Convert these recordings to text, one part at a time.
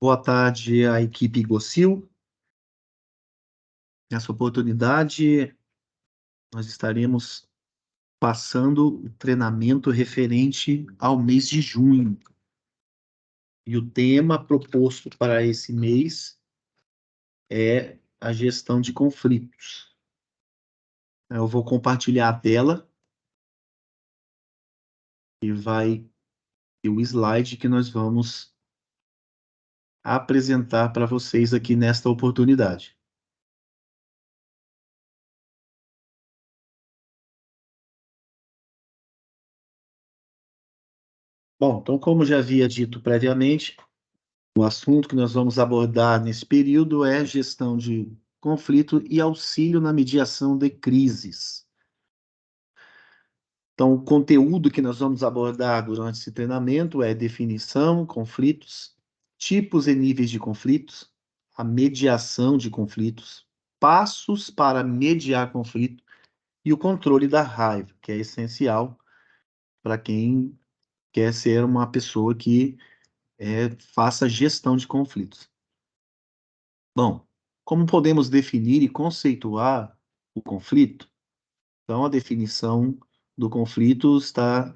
Boa tarde à equipe Gocil. Nessa oportunidade, nós estaremos passando o treinamento referente ao mês de junho. E o tema proposto para esse mês é a gestão de conflitos. Eu vou compartilhar a tela e vai ter o slide que nós vamos apresentar para vocês aqui nesta oportunidade. Bom, então, como já havia dito previamente, o assunto que nós vamos abordar nesse período é gestão de conflito e auxílio na mediação de crises. Então, o conteúdo que nós vamos abordar durante esse treinamento é definição, conflitos, tipos e níveis de conflitos, a mediação de conflitos, passos para mediar conflito e o controle da raiva, que é essencial para quem quer ser uma pessoa que faça gestão de conflitos. Bom, como podemos definir e conceituar o conflito? Então, a definição do conflito está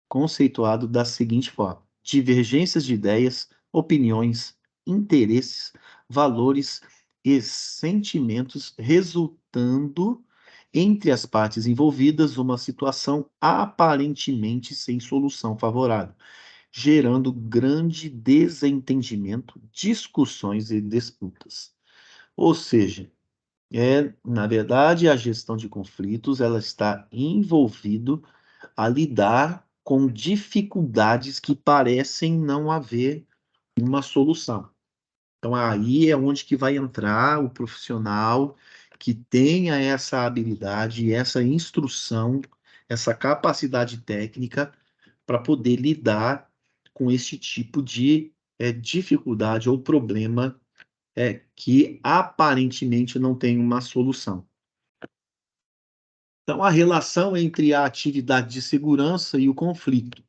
conceituado da seguinte forma: divergências de ideias, opiniões, interesses, valores e sentimentos resultando entre as partes envolvidas uma situação aparentemente sem solução favorável, gerando grande desentendimento, discussões e disputas. Ou seja, na verdade, a gestão de conflitos, ela está envolvido a lidar com dificuldades que parecem não haver uma solução. Então, aí é onde que vai entrar o profissional que tenha essa habilidade, essa instrução, essa capacidade técnica para poder lidar com esse tipo de dificuldade ou problema que aparentemente não tem uma solução. Então, a relação entre a atividade de segurança e o conflito.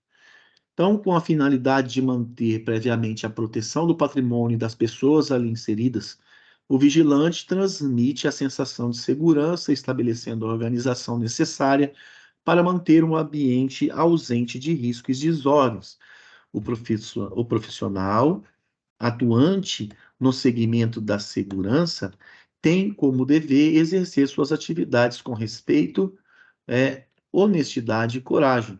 Então, com a finalidade de manter previamente a proteção do patrimônio das pessoas ali inseridas, o vigilante transmite a sensação de segurança, estabelecendo a organização necessária para manter um ambiente ausente de riscos e desordens. O profissional atuante no segmento da segurança tem como dever exercer suas atividades com respeito, honestidade e coragem.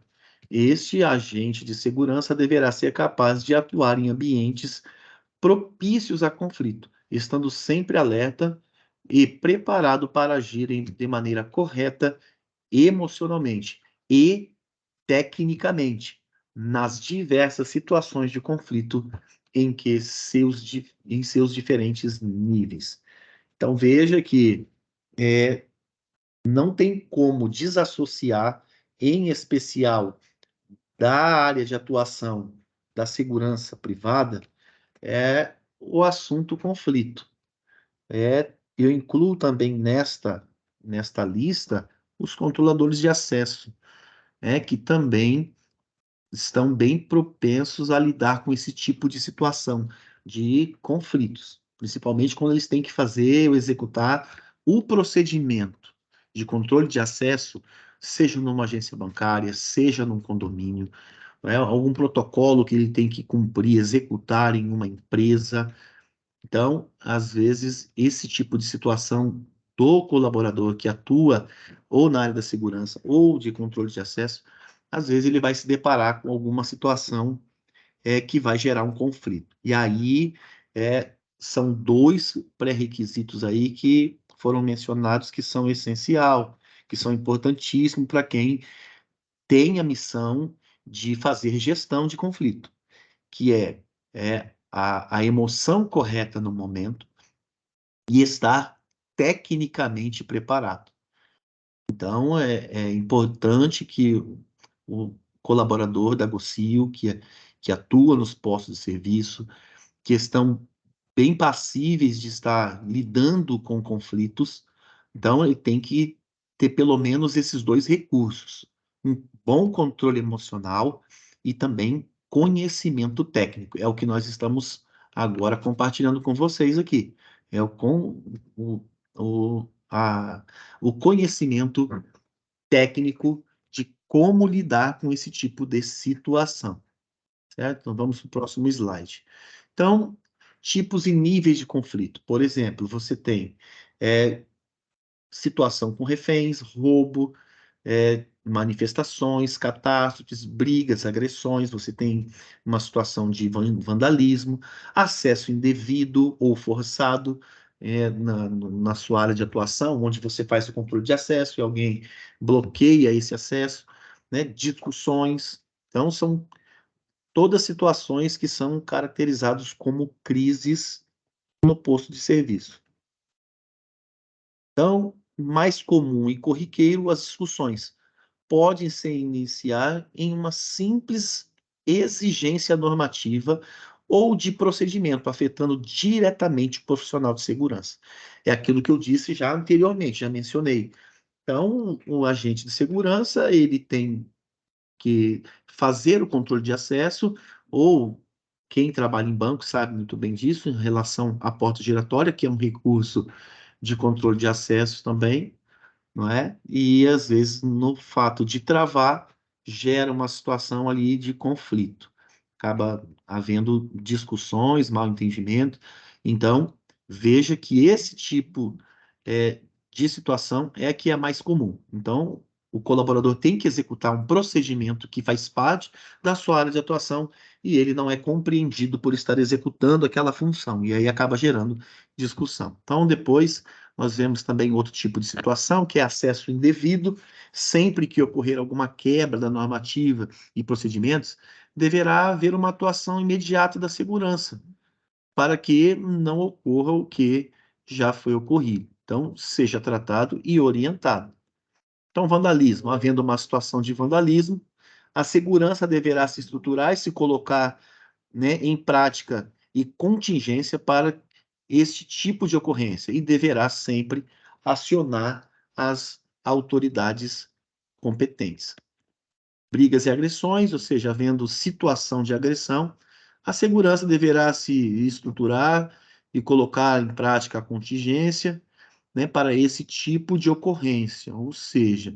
Este agente de segurança deverá ser capaz de atuar em ambientes propícios a conflito, estando sempre alerta e preparado para agir de maneira correta emocionalmente e tecnicamente nas diversas situações de conflito em seus diferentes níveis. Então veja que não tem como desassociar, em especial da área de atuação da segurança privada, o assunto conflito. Eu incluo também nesta lista os controladores de acesso, que também estão bem propensos a lidar com esse tipo de situação, de conflitos, principalmente quando eles têm que fazer ou executar o procedimento de controle de acesso, seja numa agência bancária, seja num condomínio, algum protocolo que ele tem que cumprir, executar em uma empresa. Então, às vezes, esse tipo de situação do colaborador que atua ou na área da segurança ou de controle de acesso, às vezes ele vai se deparar com alguma situação que vai gerar um conflito. E aí são dois pré-requisitos aí que foram mencionados que são essencial, que são importantíssimos para quem tem a missão de fazer gestão de conflito, que a emoção correta no momento e estar tecnicamente preparado. Então, é importante que o colaborador da GOCIO, que atua nos postos de serviço, que estão bem passíveis de estar lidando com conflitos, então ele tem que ter pelo menos esses dois recursos: um bom controle emocional e também conhecimento técnico. É o que nós estamos agora compartilhando com vocês aqui. É o conhecimento técnico de como lidar com esse tipo de situação, certo? Então, vamos para o próximo slide. Então, tipos e níveis de conflito. Por exemplo, você tem situação com reféns, roubo, manifestações, catástrofes, brigas, agressões, você tem uma situação de vandalismo, acesso indevido ou forçado na sua área de atuação, onde você faz o controle de acesso e alguém bloqueia esse acesso, né? Discussões. Então, são todas situações que são caracterizadas como crises no posto de serviço. Então, mais comum e corriqueiro, as discussões podem se iniciar em uma simples exigência normativa ou de procedimento, afetando diretamente o profissional de segurança. É aquilo que eu disse já anteriormente, já mencionei. Então, o agente de segurança, ele tem que fazer o controle de acesso, ou quem trabalha em banco sabe muito bem disso, em relação à porta giratória, que é um recurso de controle de acesso também, não é? E às vezes no fato de travar gera uma situação ali de conflito. Acaba havendo discussões, mal entendimento. Então, veja que esse tipo de situação é a que é mais comum. Então, o colaborador tem que executar um procedimento que faz parte da sua área de atuação e ele não é compreendido por estar executando aquela função, e aí acaba gerando discussão. Então, depois nós vemos também outro tipo de situação, que é acesso indevido. Sempre que ocorrer alguma quebra da normativa e procedimentos, deverá haver uma atuação imediata da segurança, para que não ocorra o que já foi ocorrido. Então, seja tratado e orientado. Então, vandalismo. Havendo uma situação de vandalismo, a segurança deverá se estruturar e se colocar, né, em prática e contingência para este tipo de ocorrência e deverá sempre acionar as autoridades competentes. Brigas e agressões, ou seja, havendo situação de agressão, a segurança deverá se estruturar e colocar em prática a contingência, né, para esse tipo de ocorrência, ou seja,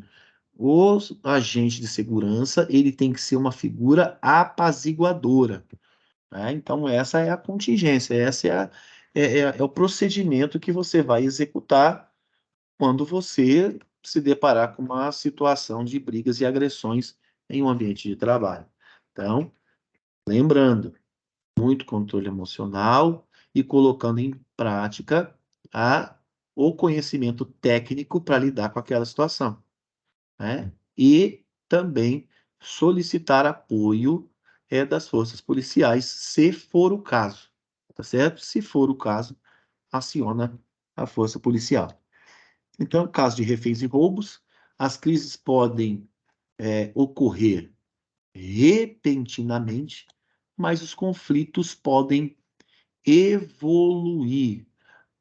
o agente de segurança ele tem que ser uma figura apaziguadora, né? Então, essa é a contingência, essa é o procedimento que você vai executar quando você se deparar com uma situação de brigas e agressões em um ambiente de trabalho. Então, lembrando, muito controle emocional e colocando em prática o conhecimento técnico para lidar com aquela situação, né? E também solicitar apoio das forças policiais, se for o caso, tá certo? Se for o caso, aciona a força policial. Então, caso de reféns e roubos, as crises podem ocorrer repentinamente, mas os conflitos podem evoluir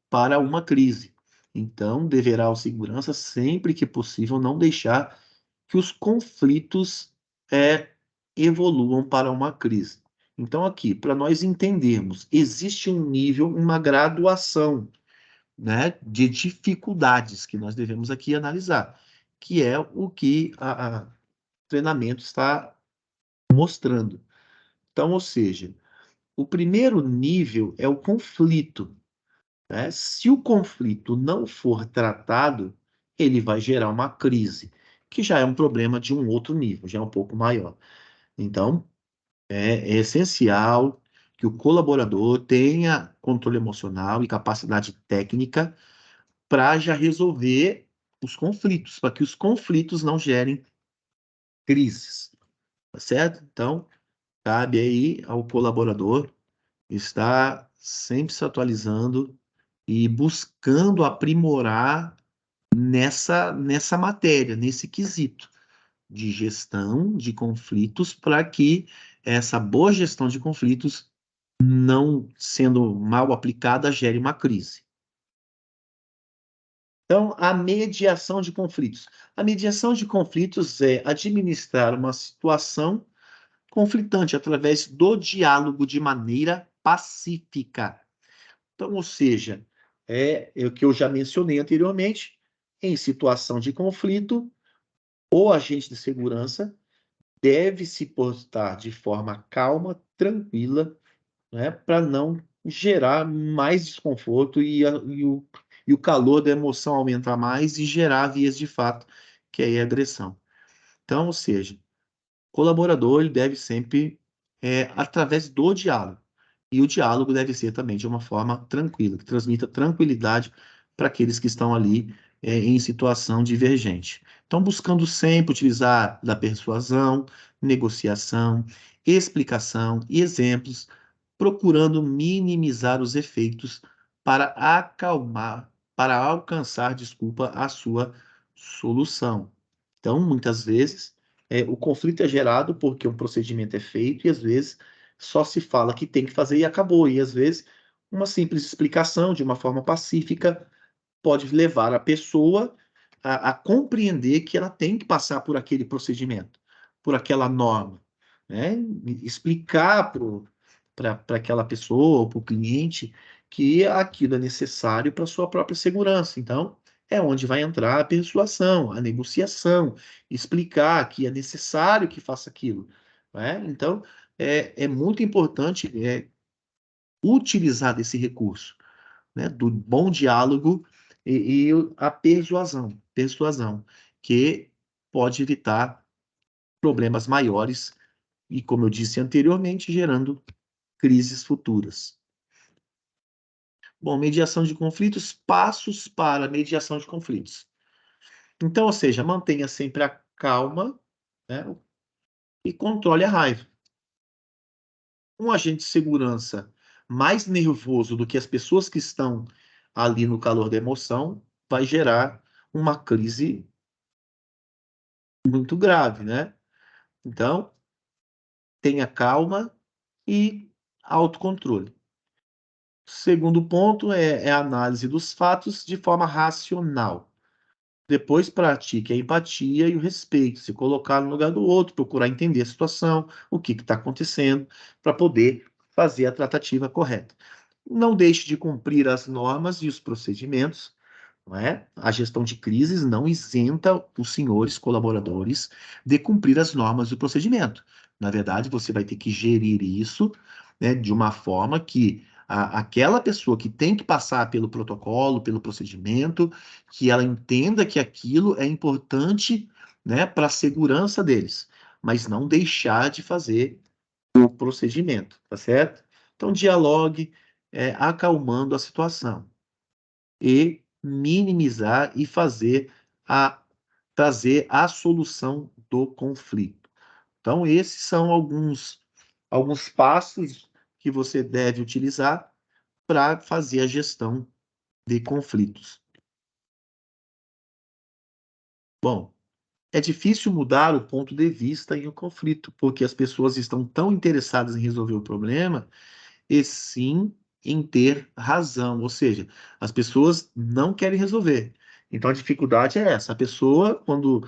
para uma crise. Então, deverá o segurança, sempre que possível, não deixar que os conflitos evoluam para uma crise. Então, aqui, para nós entendermos, existe um nível, uma graduação, né, de dificuldades que nós devemos aqui analisar, que é o que o treinamento está mostrando. Então, ou seja, o primeiro nível é o conflito, né? Se o conflito não for tratado, ele vai gerar uma crise, que já é um problema de um outro nível, já é um pouco maior. Então, é essencial que o colaborador tenha controle emocional e capacidade técnica para já resolver os conflitos, para que os conflitos não gerem crises, tá certo? Então, cabe aí ao colaborador estar sempre se atualizando e buscando aprimorar nessa matéria, nesse quesito de gestão de conflitos, para que essa boa gestão de conflitos, não sendo mal aplicada, gere uma crise. Então, a mediação de conflitos. A mediação de conflitos é administrar uma situação conflitante através do diálogo de maneira pacífica. Então, ou seja, é o que eu já mencionei anteriormente, em situação de conflito, o agente de segurança deve se portar de forma calma, tranquila, né, para não gerar mais desconforto e o calor da emoção aumentar mais e gerar vias de fato, que é a agressão. Então, ou seja, o colaborador ele deve sempre, através do diálogo, e o diálogo deve ser também de uma forma tranquila, que transmita tranquilidade para aqueles que estão ali em situação divergente. Então, buscando sempre utilizar da persuasão, negociação, explicação e exemplos, procurando minimizar os efeitos para acalmar, para alcançar, desculpa, a sua solução. Então, muitas vezes, o conflito é gerado porque um procedimento é feito e às vezes só se fala que tem que fazer e acabou. E às vezes uma simples explicação de uma forma pacífica pode levar a pessoa a compreender que ela tem que passar por aquele procedimento, por aquela norma, né? Explicar para aquela pessoa ou para o cliente que aquilo é necessário para a sua própria segurança. Então, é onde vai entrar a persuasão, a negociação, explicar que é necessário que faça aquilo, né? Então, é muito importante utilizar desse recurso, né, do bom diálogo e a persuasão, que pode evitar problemas maiores e, como eu disse anteriormente, gerando crises futuras. Bom, mediação de conflitos, passos para mediação de conflitos. Então, ou seja, mantenha sempre a calma, né, e controle a raiva. Um agente de segurança mais nervoso do que as pessoas que estão ali no calor da emoção vai gerar uma crise muito grave, né? Então, tenha calma e autocontrole. Segundo ponto é a análise dos fatos de forma racional. Depois pratique a empatia e o respeito, se colocar no lugar do outro, procurar entender a situação, o que está acontecendo, para poder fazer a tratativa correta. Não deixe de cumprir as normas e os procedimentos, não é? A gestão de crises não isenta os senhores colaboradores de cumprir as normas do procedimento. Na verdade, você vai ter que gerir isso, né, de uma forma que aquela pessoa que tem que passar pelo protocolo, pelo procedimento, que ela entenda que aquilo é importante, né, para a segurança deles, mas não deixar de fazer o procedimento, tá certo? Então, dialogue, acalmando a situação e minimizar e trazer a solução do conflito. Então, esses são alguns passos que você deve utilizar para fazer a gestão de conflitos. Bom, é difícil mudar o ponto de vista em um conflito, porque as pessoas estão tão interessadas em resolver o problema e sim em ter razão, ou seja, as pessoas não querem resolver. Então a dificuldade é essa, a pessoa quando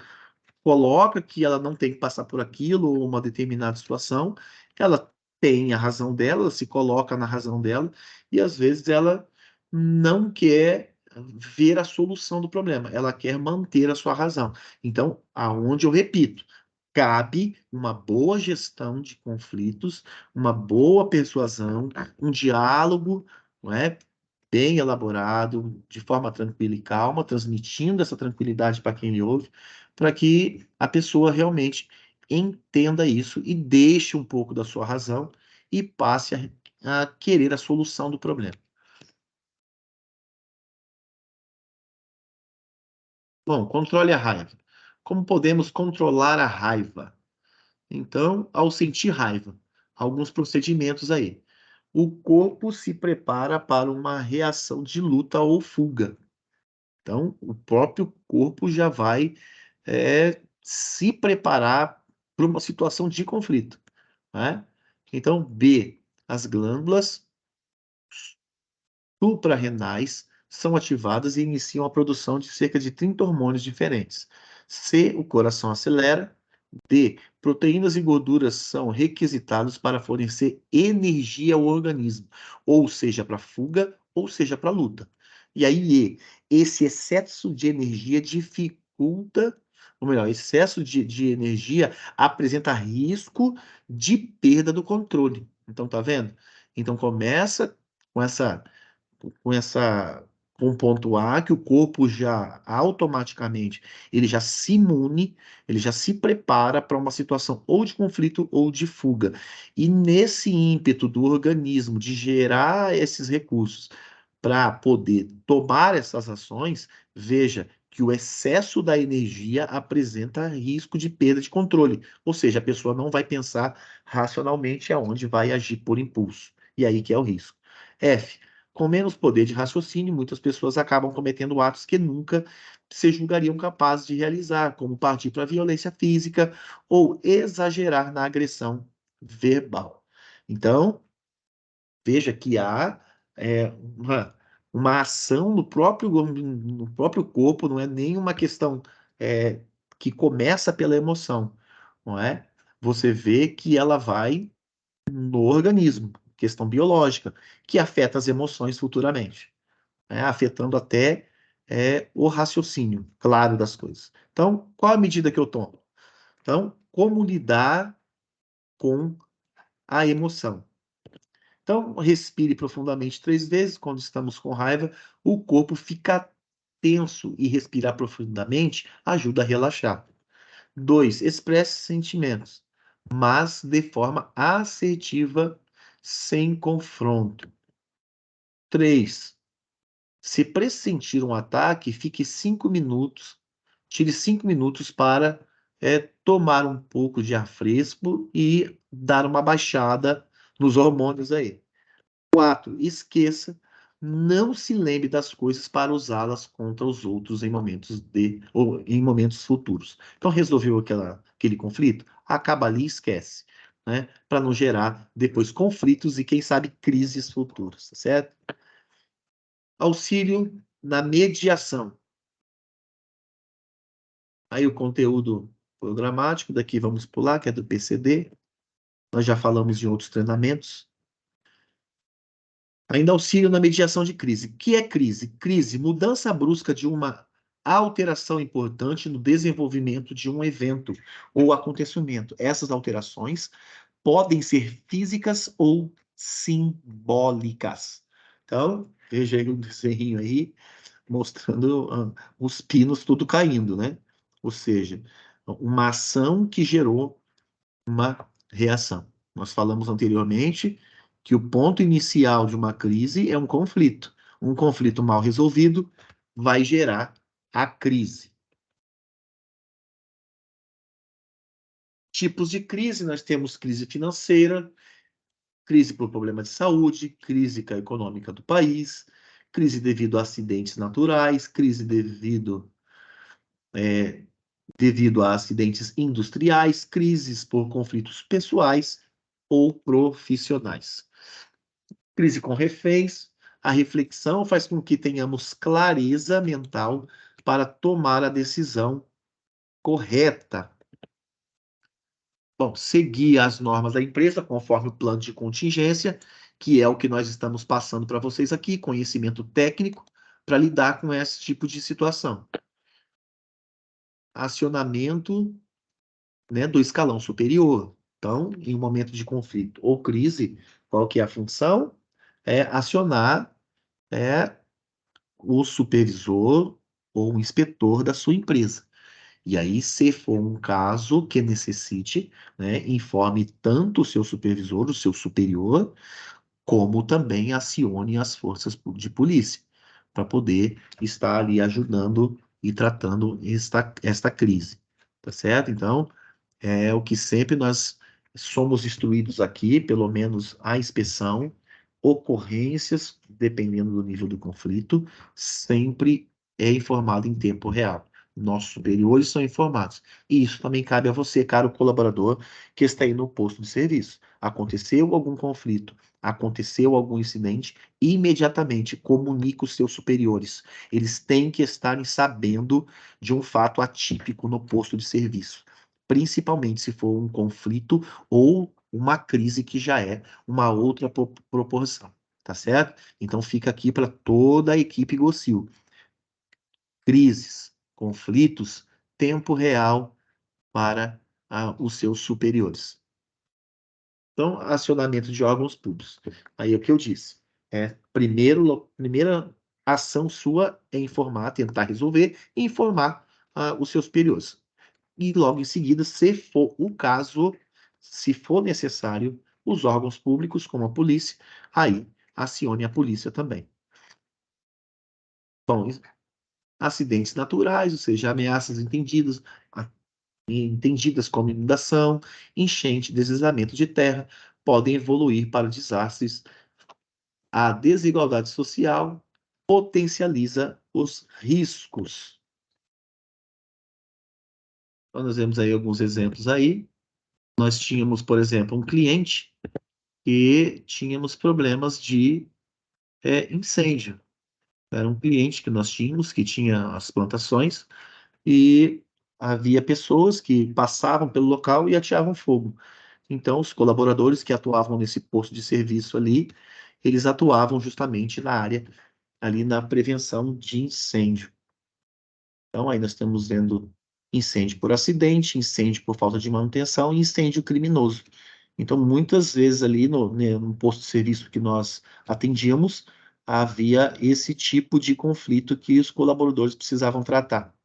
coloca que ela não tem que passar por aquilo ou uma determinada situação, ela tem a razão dela, se coloca na razão dela e às vezes ela não quer ver a solução do problema, ela quer manter a sua razão. Então, aonde eu repito, cabe uma boa gestão de conflitos, uma boa persuasão, um diálogo, não é? Bem elaborado, de forma tranquila e calma, transmitindo essa tranquilidade para quem lhe ouve, para que a pessoa realmente entenda isso e deixe um pouco da sua razão e passe a querer a solução do problema. Bom, controle a raiva. Como podemos controlar a raiva? Então, ao sentir raiva, alguns procedimentos aí. O corpo se prepara para uma reação de luta ou fuga. Então, o próprio corpo já vai se preparar para uma situação de conflito, né? Então, B, as glândulas suprarrenais são ativadas e iniciam a produção de cerca de 30 hormônios diferentes. C, o coração acelera D. Proteínas e gorduras são requisitados para fornecer energia ao organismo, ou seja, para fuga, ou seja, para luta. E aí, E. Esse excesso de energia dificulta, ou melhor, excesso de energia apresenta risco de perda do controle. Então, tá vendo? Então, começa com com essa com o ponto A, que o corpo já automaticamente ele já se imune, ele já se prepara para uma situação ou de conflito ou de fuga. E nesse ímpeto do organismo de gerar esses recursos para poder tomar essas ações, veja que o excesso da energia apresenta risco de perda de controle, ou seja, a pessoa não vai pensar racionalmente aonde vai agir por impulso. E aí que é o risco. F. Com menos poder de raciocínio, muitas pessoas acabam cometendo atos que nunca se julgariam capazes de realizar, como partir para a violência física ou exagerar na agressão verbal. Então, veja que há uma ação no próprio corpo, não é nem uma questão que começa pela emoção, não é? Você vê que ela vai no organismo, questão biológica, que afeta as emoções futuramente, né? Afetando até o raciocínio claro das coisas. Então, qual a medida que eu tomo? Então, como lidar com a emoção? Então, respire profundamente 3 vezes. Quando estamos com raiva, o corpo fica tenso e respirar profundamente ajuda a relaxar. 2, expresse sentimentos, mas de forma assertiva, sem confronto. 3, se pressentir um ataque, fique 5 minutos, tire 5 minutos para tomar um pouco de ar fresco e dar uma baixada nos hormônios aí. 4, esqueça, não se lembre das coisas para usá-las contra os outros ou em momentos futuros. Então, resolveu aquele conflito? Acaba ali e esquece, né? Para não gerar depois conflitos e, quem sabe, crises futuras, tá certo? Auxílio na mediação. Aí o conteúdo programático, daqui vamos pular, que é do PCD. Nós já falamos de outros treinamentos. Ainda auxílio na mediação de crise. O que é crise? Crise, mudança brusca de uma alteração importante no desenvolvimento de um evento ou acontecimento. Essas alterações podem ser físicas ou simbólicas. Então, veja aí o desenho aí, mostrando os pinos tudo caindo, né? Ou seja, uma ação que gerou uma reação. Nós falamos anteriormente que o ponto inicial de uma crise é um conflito. Um conflito mal resolvido vai gerar a crise. Tipos de crise, nós temos crise financeira, crise por problema de saúde, crise econômica do país, crise devido a acidentes naturais, crise devido a acidentes industriais, crises por conflitos pessoais ou profissionais. Crise com reféns, a reflexão faz com que tenhamos clareza mental para tomar a decisão correta. Bom, seguir as normas da empresa conforme o plano de contingência, que é o que nós estamos passando para vocês aqui, conhecimento técnico para lidar com esse tipo de situação. Acionamento, né, do escalão superior. Então, em um momento de conflito ou crise, qual que é a função? É acionar o supervisor ou o inspetor da sua empresa. E aí, se for um caso que necessite, né, informe tanto o seu supervisor, o seu superior, como também acione as forças de polícia, para poder estar ali ajudando e tratando esta crise. Tá certo? Então, é o que sempre nós somos instruídos aqui, pelo menos a inspeção, ocorrências, dependendo do nível do conflito, sempre é informado em tempo real. Nossos superiores são informados. E isso também cabe a você, caro colaborador, que está aí no posto de serviço. Aconteceu algum conflito, aconteceu algum incidente, imediatamente comunique os seus superiores. Eles têm que estarem sabendo de um fato atípico no posto de serviço principalmente se for um conflito ou uma crise que já é uma outra proporção, tá certo? Então fica aqui para toda a equipe Gocil. Crises, conflitos, tempo real para os seus superiores. Então, acionamento de órgãos públicos. Aí é o que eu disse. Primeira ação sua é informar, tentar resolver e informar os seus superiores. E logo em seguida, se for o caso, se for necessário, os órgãos públicos, como a polícia, aí acione a polícia também. Bom, acidentes naturais, ou seja, ameaças entendidas como inundação, enchente, deslizamento de terra, podem evoluir para desastres. A desigualdade social potencializa os riscos. Então, nós vemos aí alguns exemplos aí. Nós tínhamos, por exemplo, um cliente que tínhamos problemas de incêndio. Era um cliente que nós tínhamos, que tinha as plantações, e havia pessoas que passavam pelo local e ateavam fogo. Então, os colaboradores que atuavam nesse posto de serviço ali, eles atuavam justamente na área, ali na prevenção de incêndio. Então, aí nós estamos vendo incêndio por acidente, incêndio por falta de manutenção e incêndio criminoso. Então, muitas vezes ali no posto de serviço que nós atendíamos, havia esse tipo de conflito que os colaboradores precisavam tratar.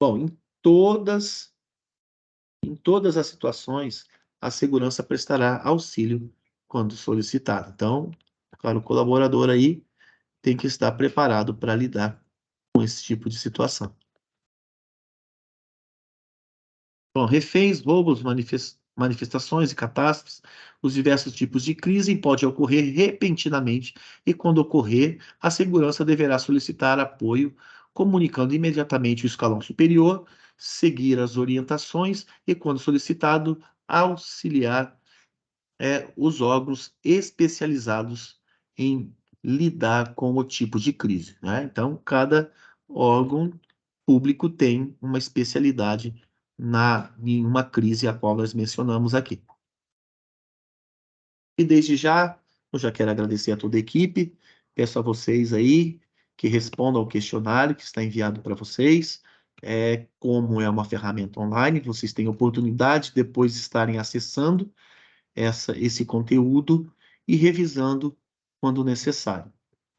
Bom, em todas as situações, a segurança prestará auxílio quando solicitado. Então, claro, o colaborador aí tem que estar preparado para lidar com esse tipo de situação. Bom, reféns, roubos, manifestações e catástrofes, os diversos tipos de crise podem ocorrer repentinamente e, quando ocorrer, a segurança deverá solicitar apoio, comunicando imediatamente o escalão superior, seguir as orientações e, quando solicitado, auxiliar os órgãos especializados em lidar com o tipo de crise, né? Então, cada órgão público tem uma especialidade em uma crise a qual nós mencionamos aqui. E desde já, eu já quero agradecer a toda a equipe, peço a vocês aí que respondam ao questionário que está enviado para vocês. Como é uma ferramenta online, vocês têm oportunidade de depois estarem acessando esse conteúdo e revisando quando necessário.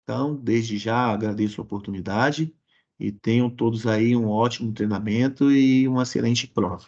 Então, desde já, agradeço a oportunidade e tenham todos aí um ótimo treinamento e uma excelente prova.